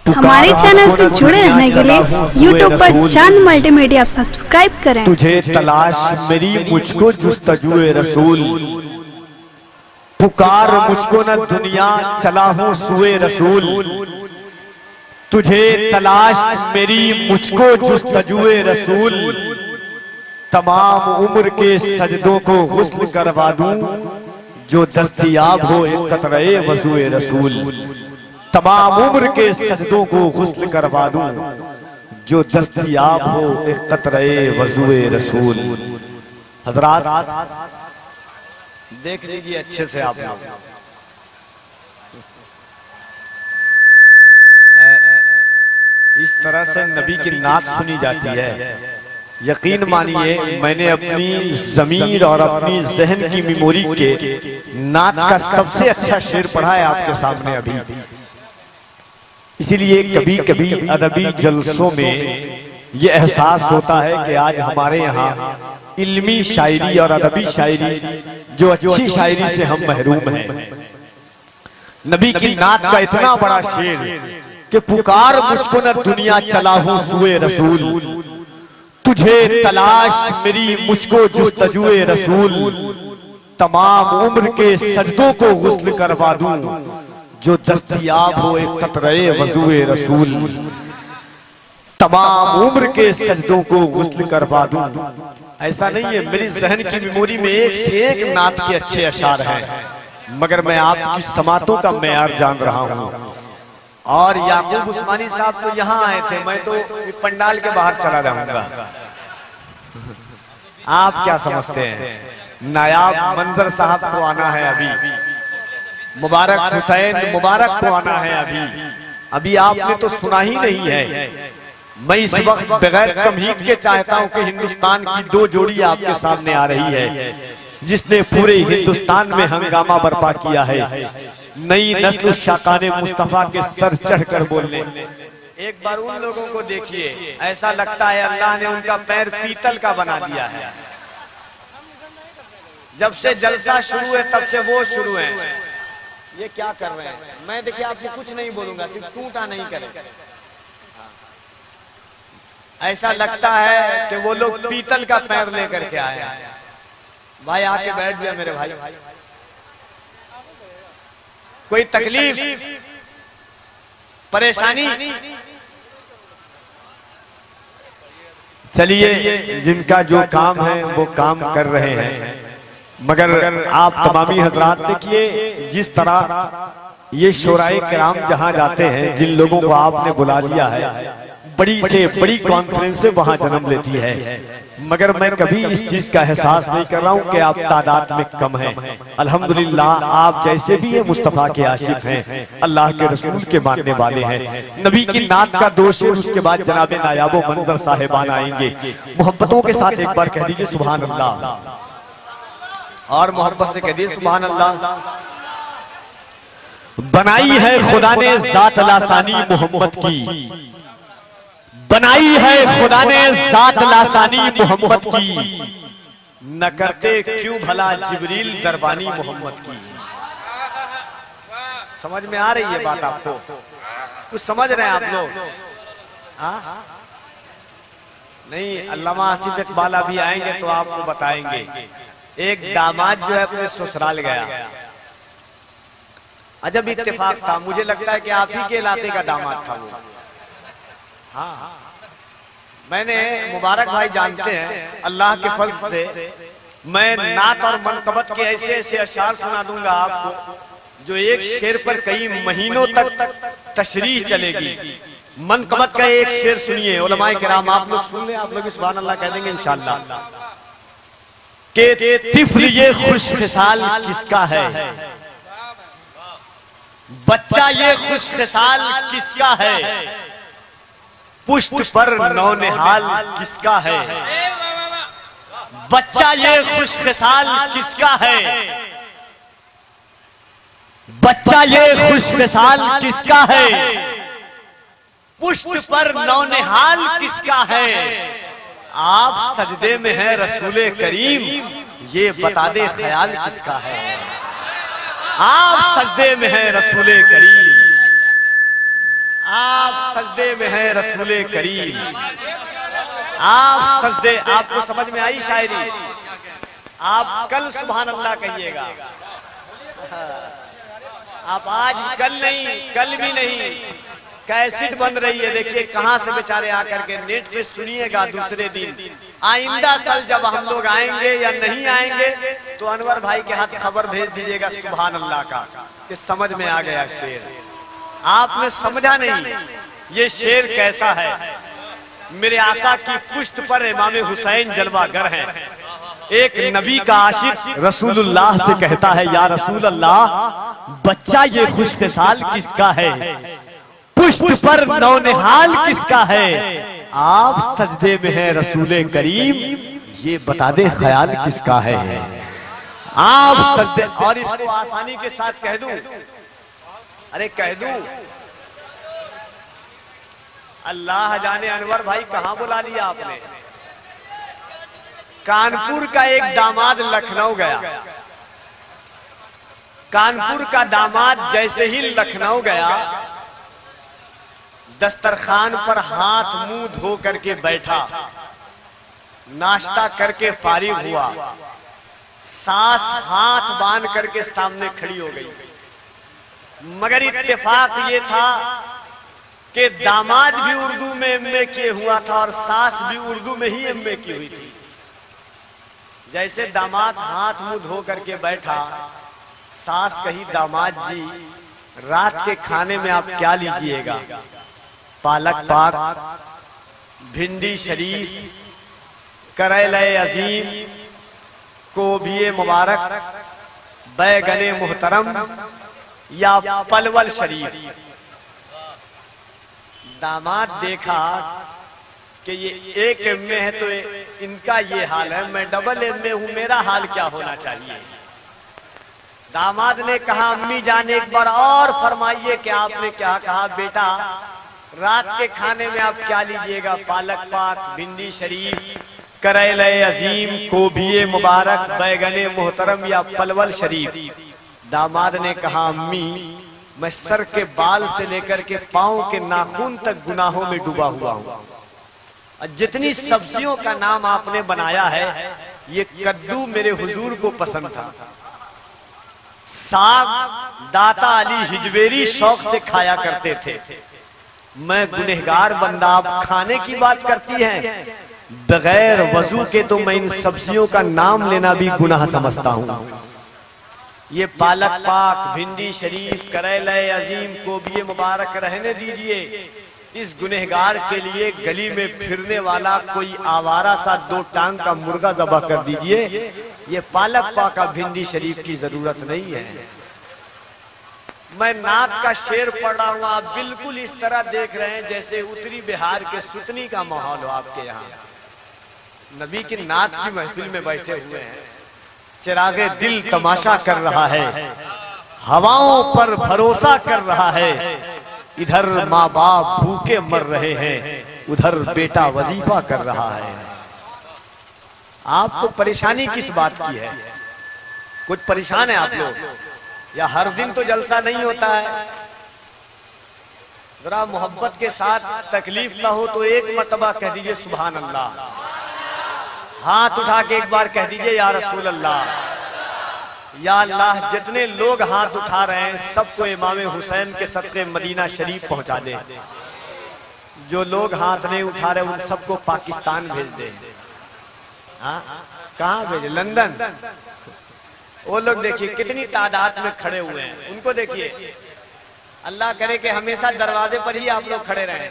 हमारे चैनल से जुड़े रहने के लिए YouTube पर चांद मल्टीमीडिया आप सब्सक्राइब करें। तुझे तलाश मेरी मुझको जुस्तजुए रसूल, पुकार मुझको न दुनिया चला हूँ सुए रसूल। तुझे तलाश मेरी मुझको जुस्तजुए रसूल, तमाम उम्र के सजदों को गुस्ल करवा दूं जो दस्तयाब हो एक कतरे वज़ुए रसूल। तमाम उम्र के सजदों को गुस्ल करवा दूं जो दस्तयाब हो एक कतरे वज़ुए रसूल। हजरात देख लीजिए अच्छे से आप लोग, इस तरह से नबी की नात सुनी जाती है। यकीन मानिए मैंने अपनी ज़मीर और अपनी जहन की मेमोरी के नात का सबसे अच्छा शेर पढ़ा है आपके सामने अभी। इसीलिए कभी कभी अदबी जलसों में ये एहसास होता है कि आज हमारे यहाँ इल्मी शायरी और अदबी शायरी जो अच्छी शायरी से हम महरूम हैं। नबी की नात का इतना बड़ा शेर कि पुकार मुझको न दुनिया चला हूँ सुए रसूल, तुझे तलाश मेरी मुझको जुस्तजुए रसूल। तमाम उम्र के सजदों को गुस्ल करवा दूं जो दस्तयाब हो एक कतरे वज़ुए रसूल। तमाम उम्र के सजदों को गुस्ल करवा दूं। ऐसा नहीं है, मेरी जहन की मेमोरी में एक से एक नात के अच्छे अशार हैं, मगर मैं आपकी समातों का मेयार जान रहा हूँ। और याकूब उस्मानी साहब तो यहाँ आए थे, मैं तो पंडाल के बाहर चला जाऊंगा। आप क्या समझते हैं? नायाब मंजर साहब को आना है अभी, मुबारक हुसैन मुबारक को आना है अभी आपने तो सुना ही नहीं है। मैं इस वक्त बगैर तमहीद के चाहता हूं कि हिंदुस्तान की दो जोड़ी आपके सामने आ रही है जिसने पूरे हिंदुस्तान में हंगामा बर्पा किया है। नई नस्ल शाकाने मुस्तफा के सर चढ़कर बोलने। एक बार उन लोगों को देखिए, ऐसा लगता है अल्लाह ने उनका पैर पीतल का बना दिया है। जब से जलसा शुरू है तब से वो शुरू है। ये क्या कर रहे हैं? मैं देखिए आपको कुछ नहीं बोलूंगा, सिर्फ टूटा नहीं करें। ऐसा लगता है कि वो लोग पीतल का पैर लेकर के आए हैं। भाई आके बैठ गया मेरे भाई। कोई तकलीफ परेशानी? चलिए, जिनका जो काम है वो काम कर रहे हैं, मगर आप तमामी हजरात देखिए जिस तरह ये शोराए किराम जहां जाते हैं, जिन लोगों को आपने बुला लिया है, बड़ी से बड़ी कॉन्फ्रेंसें वहां जन्म लेती है, मगर मैं कभी इस चीज का एहसास नहीं कर रहा हूं कि आप तादाद में कम हैं। अल्हम्दुलिल्लाह आप जैसे भी ये मुस्तफा के आशिक हैं, अल्लाह के रसूल के मानने वाले हैं। नबी की नात का दो शेर, उसके बाद जनाब नायाबो मंजर साहिबान आएंगे। मोहब्बतों के साथ एक बार कह दीजिए सुभान अल्लाह, और मोहब्बत से कह दिए सुभान अल्लाह। बनाई है खुदा ने जात लासानी मोहम्मद की, बनाई है खुदा ने जात लासानी मोहम्मद की, न करते क्यों भला जिब्रील दरबानी मोहम्मद की। समझ में आ रही है बात आपको? कुछ समझ रहे हैं आप लोग? नहीं, अल्लामा आसिफ इकबाल अभी आएंगे तो आपको बताएंगे। एक दामाद जो है अपने ससुराल गया, अजब इत्तेफाक था। मुझे लगता है कि आप ही के इलाके का दामाद था वो। हाँ, मैंने मुबारक भाई जानते हैं, अल्लाह के फज़ल से मैं नात और मनकबत के ऐसे ऐसे अशार सुना दूंगा आपको जो एक शेर पर कई महीनों तक तशरीह चलेगी। मनकबत का एक शेर सुनिए, उलमाए किराम आप लोग सुन लें, आप लोग सुभान अल्लाह कह देंगे इंशाअल्लाह। के तिफ्ल ये खुशखिसाल किसका है, बच्चा ये खुशखिसाल किसका है, पुष्ट पर नौनिहाल किसका है, बच्चा ये खुशखिसाल किसका है, बच्चा ये खुशखिसाल किसका है, पुष्ट पर नौनिहाल किसका है। आप सजदे में है रसूले करीम, ये बता दे ख्याल किसका है। आप सजदे में है रसूले करीम, आप सजदे में है रसूले करीम। आप सजदे, आपको समझ में आई शायरी? आप कल सुभान अल्लाह कहिएगा। आप आज, कल नहीं, कल भी नहीं, कैसेट बन रही है, देखिए कहां से बेचारे आकर के नेट पे सुनिएगा दूसरे दिन। आइंदा साल जब हम लोग आएंगे या नहीं आएंगे तो अनवर भाई के हाथ खबर भेज दीजिएगा सुभान अल्लाह का कि समझ में आ गया शेर। आपने समझा नहीं ये शेर कैसा है। मेरे आका की पुश्त पर इमाम हुसैन जलवागर हैं। एक नबी का आशिक रसूलुल्लाह से कहता है, या रसूल अल्लाह बच्चा ये खुशखसाल किसका है, पुश्त पर नौनिहाल किसका है, आप सजदे में है रसूले करीम, ये बता दे ख्याल किसका है। आप सजदे, और इसको आसानी के साथ कह दूं, अरे कह दूं, अल्लाह जाने अनवर भाई कहां बुला लिया आपने। कानपुर का एक दामाद लखनऊ गया। कानपुर का दामाद जैसे ही लखनऊ गया, दस्तरखान पर हाथ मुंह धो करके बैठा, नाश्ता करके फारिग हुआ, सास हाथ बांध करके सामने खड़ी हो गई। मगर इत्तेफाक ये था कि दामाद भी उर्दू में एमए किए हुआ था और सास भी उर्दू में ही एमए की हुई थी। जैसे दामाद हाथ मुंह धो करके बैठा, सास कही, दामाद जी रात के खाने में आप क्या लीजिएगा? पालक पाक, भिंडी शरीफ, करेले अजीम, कोबिये मुबारक, बैगने मुहतरम या पलवल शरीफ। दामाद देखा कि ये एक एमए है तो इनका ये हाल है, मैं डबल एमए हूं, मेरा हाल क्या होना चाहिए। दामाद ने कहा, अम्मी जान एक बार और फरमाइए कि आपने क्या कहा। बेटा रात के खाने में आप क्या लीजिएगा? पालक पाक, भिंडी शरीफ, करेले अजीम, कोबिये मुबारक, बैगने मुहतरम या पलवल शरीफ। दामाद ने कहा, अम्मी मैं सर के बाल से लेकर के पांव के नाखून तक गुनाहों में डूबा हुआ हूं। जितनी सब्जियों का नाम आपने बनाया है, ये कद्दू मेरे हुजूर को पसंद था। साग दाता अली हिजवेरी शौक से खाया करते थे। मैं गुनहगार बंदा, आप खाने की बात करती हैं। बगैर वजू के तो मैं इन सब्जियों का नाम लेना भी गुनाह समझता हूं। ये पालक पाक, भिंडी शरीफ, करेले अजीम, कोबिये मुबारक रहने दीजिए। इस गुनहगार के लिए गली में फिरने वाला कोई आवारा सा 2 टांग का मुर्गा ज़बह कर दीजिए। ये पालक पाका भिंडी शरीफ की जरूरत नहीं है। मैं नात का शेर पढ़ रहा हूँ, आप बिल्कुल इस तरह देख रहे हैं जैसे उत्तरी बिहार के सुतनी का माहौल हो आपके यहाँ। नबी की नात की महफिल में बैठे हुए हैं, चिरागे दिल तमाशा कर रहा है, हवाओं पर भरोसा कर रहा है। इधर माँ बाप भूखे मर रहे हैं, उधर बेटा वजीफा कर रहा है। आपको परेशानी किस बात की है? कुछ परेशान है आप लोग? या हर दिन तो जलसा नहीं होता है? जरा मोहब्बत के साथ तकलीफ ना हो तो एक मर्तबा कह दीजिए सुभान अल्लाह। हाथ उठा के एक बार कह दीजिए या रसूल अल्लाह। या अल्लाह, जितने लोग हाथ उठा रहे हैं सबको इमाम हुसैन के सदक़े मदीना शरीफ पहुंचा दे। जो लोग हाथ नहीं उठा रहे उन सबको पाकिस्तान भेज दे। हाँ, कहाँ भेजे? लंदन। वो लोग देखिए कितनी तादाद में खड़े हुए हैं, उनको देखिए। अल्लाह करे कि हमेशा दरवाजे पर ही आप लोग खड़े रहें।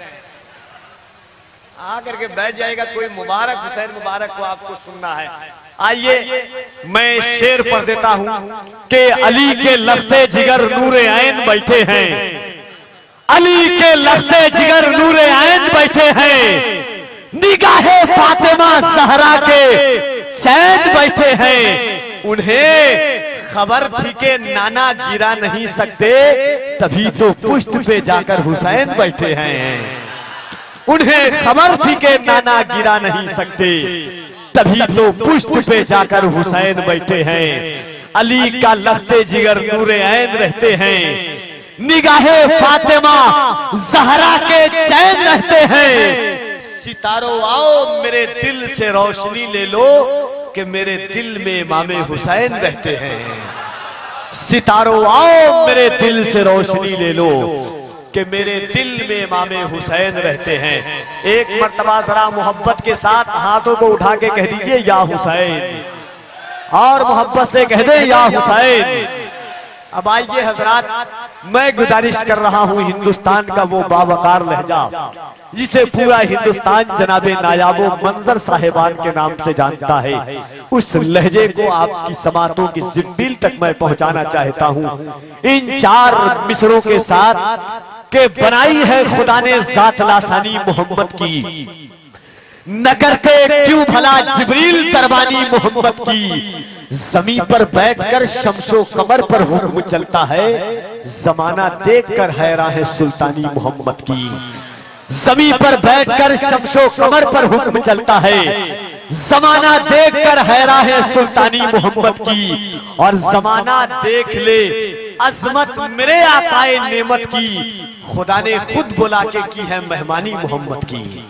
आकर के बैठ जाएगा कोई, मुबारक हुसैन मुबारक को आपको सुनना है। आइए मैं शेर पढ़ देता हूं कि अली के लख्ते जिगर नूरे ऐन बैठे हैं, अली के लख्ते जिगर नूरे ऐन बैठे हैं, निगाहे फातिमा ज़हरा के चैन बैठे हैं। उन्हें खबर थी कि नाना गिरा नहीं सकते, तभी तो पुश्त पे जाकर हुसैन बैठे हैं। उन्हें खबर थी कि नाना गिरा नहीं सकते, तभी तो पुश्त पे जाकर हुसैन बैठे हैं। अली का लख्ते जिगर नूरे ऐन रहते हैं, निगाहे फातिमा ज़हरा के चैन रहते हैं। सितारों आओ मेरे दिल से रोशनी ले लो कि मेरे दिल में इमामे हुसैन रहते हैं। सितारों आओ मेरे दिल से रोशनी ले लो कि मेरे दिल में इमामे हुसैन रहते हैं। एक मर्तबा जरा मोहब्बत के साथ हाथों को उठा के कह दीजिए या हुसैन, और मोहब्बत से कह दे या हुसैन। अब आइए हजरात, मैं गुजारिश कर रहा हूं हिंदुस्तान का वो बावकार लहजा जिसे पूरा हिंदुस्तान जनाबे नायाबो मंजर साहिबान के नाम से जानता है, उस लहजे को आपकी समातों की जिंदील तक मैं पहुंचाना चाहता हूं इन 4 मिसरों के साथ के बनाई है खुदा ने जात लासानी मोहम्मद की। न करते क्यों भला जिब्रील तरबानी मोहम्मद की। जमीन पर बैठकर शमशो कमर पर हुक्म चलता है, जमाना देखकर हैरान है सुल्तानी मोहम्मद की। जमीन पर बैठकर शमशो कमर पर हुक्म चलता है, जमाना देखकर हैरान है सुल्तानी मोहम्मद की। और जमाना देख ले अजमत मेरे आकाए नेमत की, खुदा ने खुद बुला के की है मेहमानी मोहम्मद की।